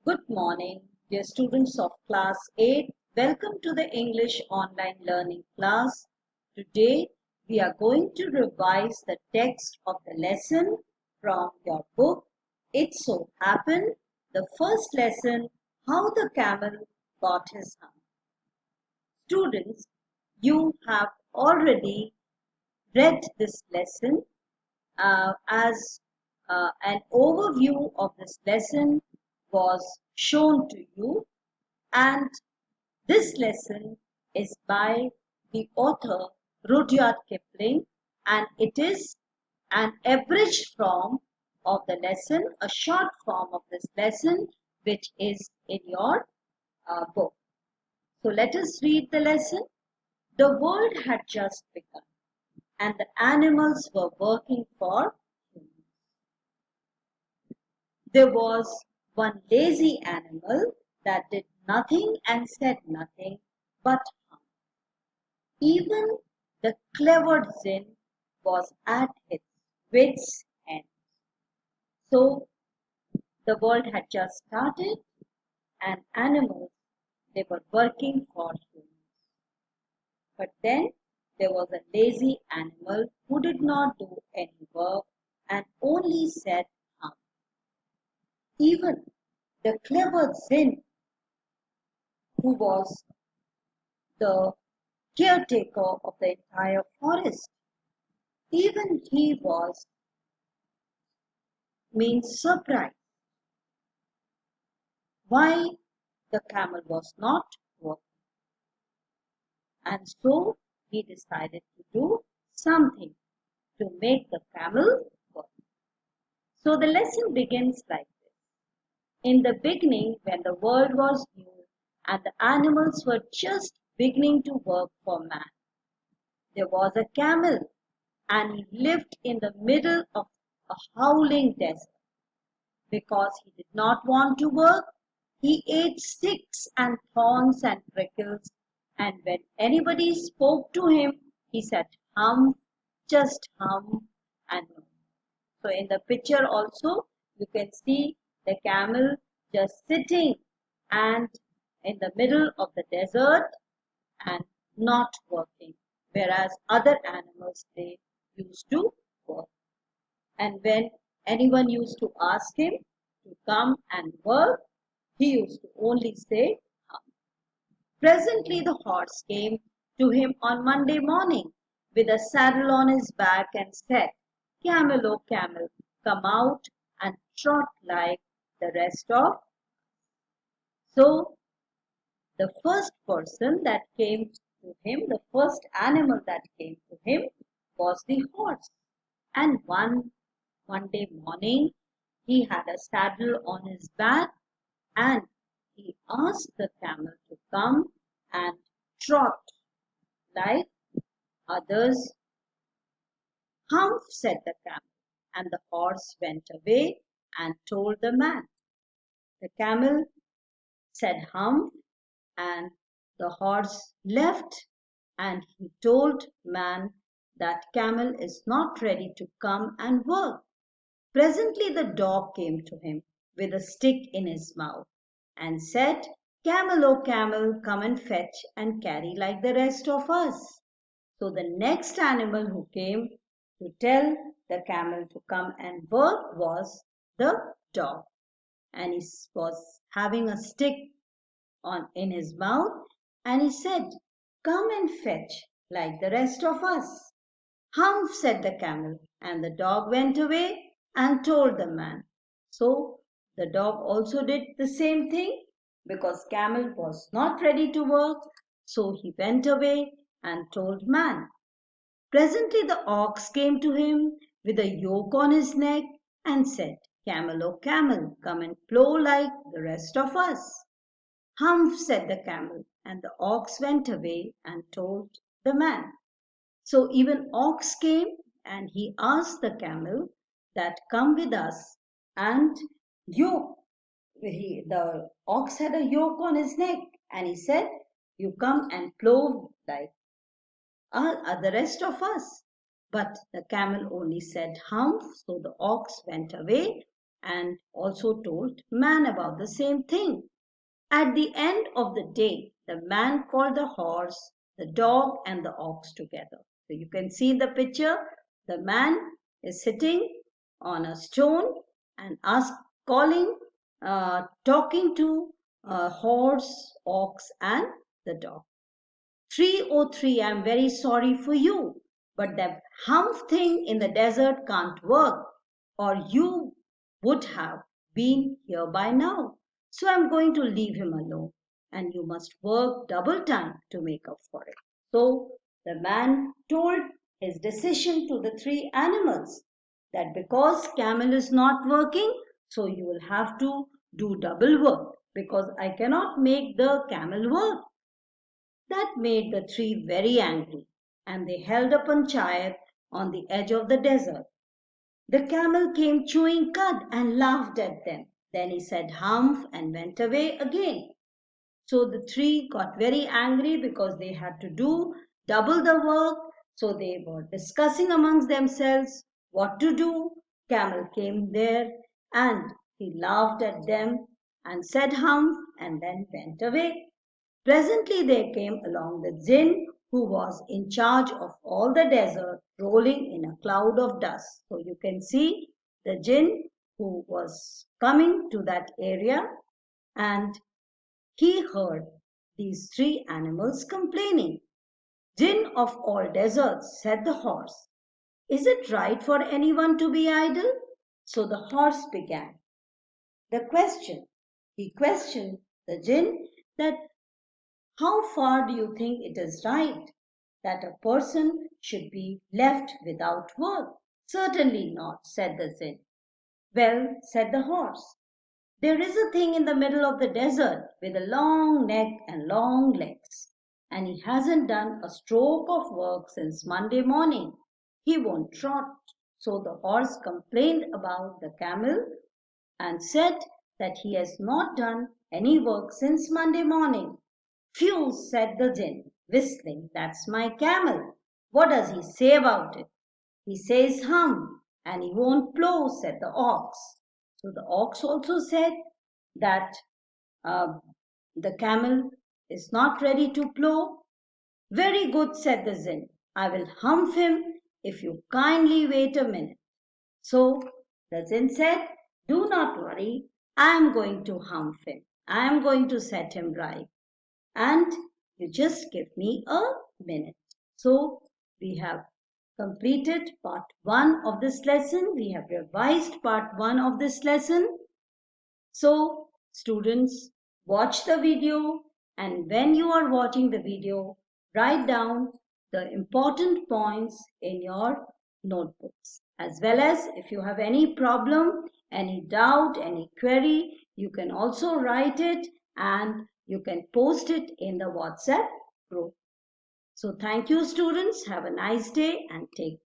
Good morning, dear students of class 8. Welcome to the English online learning class. Today we are going to revise the text of the lesson from your book. It so happened, the first lesson, How the Camel Got His Hump. Students, you have already read this lesson as an overview of this lesson was shown to you, and this lesson is by the author Rudyard Kipling, and it is an abridged form of the lesson, a short form of this lesson which is in your book. So let us read the lesson. The world had just begun and the animals were working for humans. There was one lazy animal that did nothing and said nothing but hum. Even the clever Zin was at its wits' end. So the world had just started and animals, they were working for humans. But then there was a lazy animal who did not do any work and only said hum. Even the clever Zin, who was the caretaker of the entire forest, even he was surprised why the camel was not working. And so he decided to do something to make the camel work. So the lesson begins like this. In the beginning, when the world was new and the animals were just beginning to work for man, there was a camel, and he lived in the middle of a howling desert. Because he did not want to work, he ate sticks and thorns and prickles, and when anybody spoke to him, he said hum, just hum, and no. So in the picture also, you can see the camel just sitting and in the middle of the desert and not working, whereas other animals, they used to work. And when anyone used to ask him to come and work, he used to only say hum. Presently the horse came to him on Monday morning with a saddle on his back and said, Camel, oh camel, come out and trot like the rest of. So the first person that came to him, the first animal that came to him was the horse. And one Monday morning, he had a saddle on his back and he asked the camel to come and trot like others. Humph, said the camel, and the horse went away and told the man. The camel said humph, and the horse left, and he told man that camel is not ready to come and work. Presently the dog came to him with a stick in his mouth and said, Camel, oh camel, come and fetch and carry like the rest of us. So the next animal who came to tell the camel to come and work was the dog. And he was having a stick in his mouth, and he said, Come and fetch like the rest of us. Humph, said the camel, and the dog went away and told the man. So the dog also did the same thing because camel was not ready to work. So he went away and told man. Presently the ox came to him with a yoke on his neck and said, Camel, oh camel, come and plow like the rest of us. Humph, said the camel, and the ox went away and told the man. So even ox came and he asked the camel that come with us and yoke. The ox had a yoke on his neck and he said, you come and plow like the rest of us. But the camel only said humph, so the ox went away and also told man about the same thing. At the end of the day, the man called the horse, the dog, and the ox together. So you can see in the picture, the man is sitting on a stone and talking to a horse, ox, and the dog. 303, I'm very sorry for you, but that hump thing in the desert can't work, or you would have been here by now. So I'm going to leave him alone, and you must work double time to make up for it. So the man told his decision to the three animals that because camel is not working, so you will have to do double work because I cannot make the camel work. That made the three very angry, and they held up a chariot on the edge of the desert. The camel came chewing cud and laughed at them. Then he said humph and went away again. So the three got very angry because they had to do double the work. So they were discussing amongst themselves what to do. Camel came there and he laughed at them and said humph and then went away. Presently there came along the jinn who was in charge of all the desert, rolling in a cloud of dust. So you can see the jinn who was coming to that area, and he heard these three animals complaining. Jinn of all deserts, said the horse, is it right for anyone to be idle? So the horse began the question. He questioned the jinn that how far do you think it is right that a person should be left without work? Certainly not, said the jinn. Well, said the horse, there is a thing in the middle of the desert with a long neck and long legs, and he hasn't done a stroke of work since Monday morning. He won't trot. So the horse complained about the camel and said that he has not done any work since Monday morning. Phew, said the jinn, whistling, that's my camel. What does he say about it? He says hum, and he won't plow, said the ox. So the ox also said that uh, the camel is not ready to plow. Very good, said the jinn. I will humph him if you kindly wait a minute. So the jinn said, do not worry, I am going to humph him. I am going to set him right. And you just give me a minute. So we have completed part 1 of this lesson. We have revised part 1 of this lesson. So students, watch the video, and when you are watching the video, write down the important points in your notebooks. As well as if you have any problem, any doubt, any query, you can also write it and you can post it in the WhatsApp group. So thank you students. Have a nice day and take care.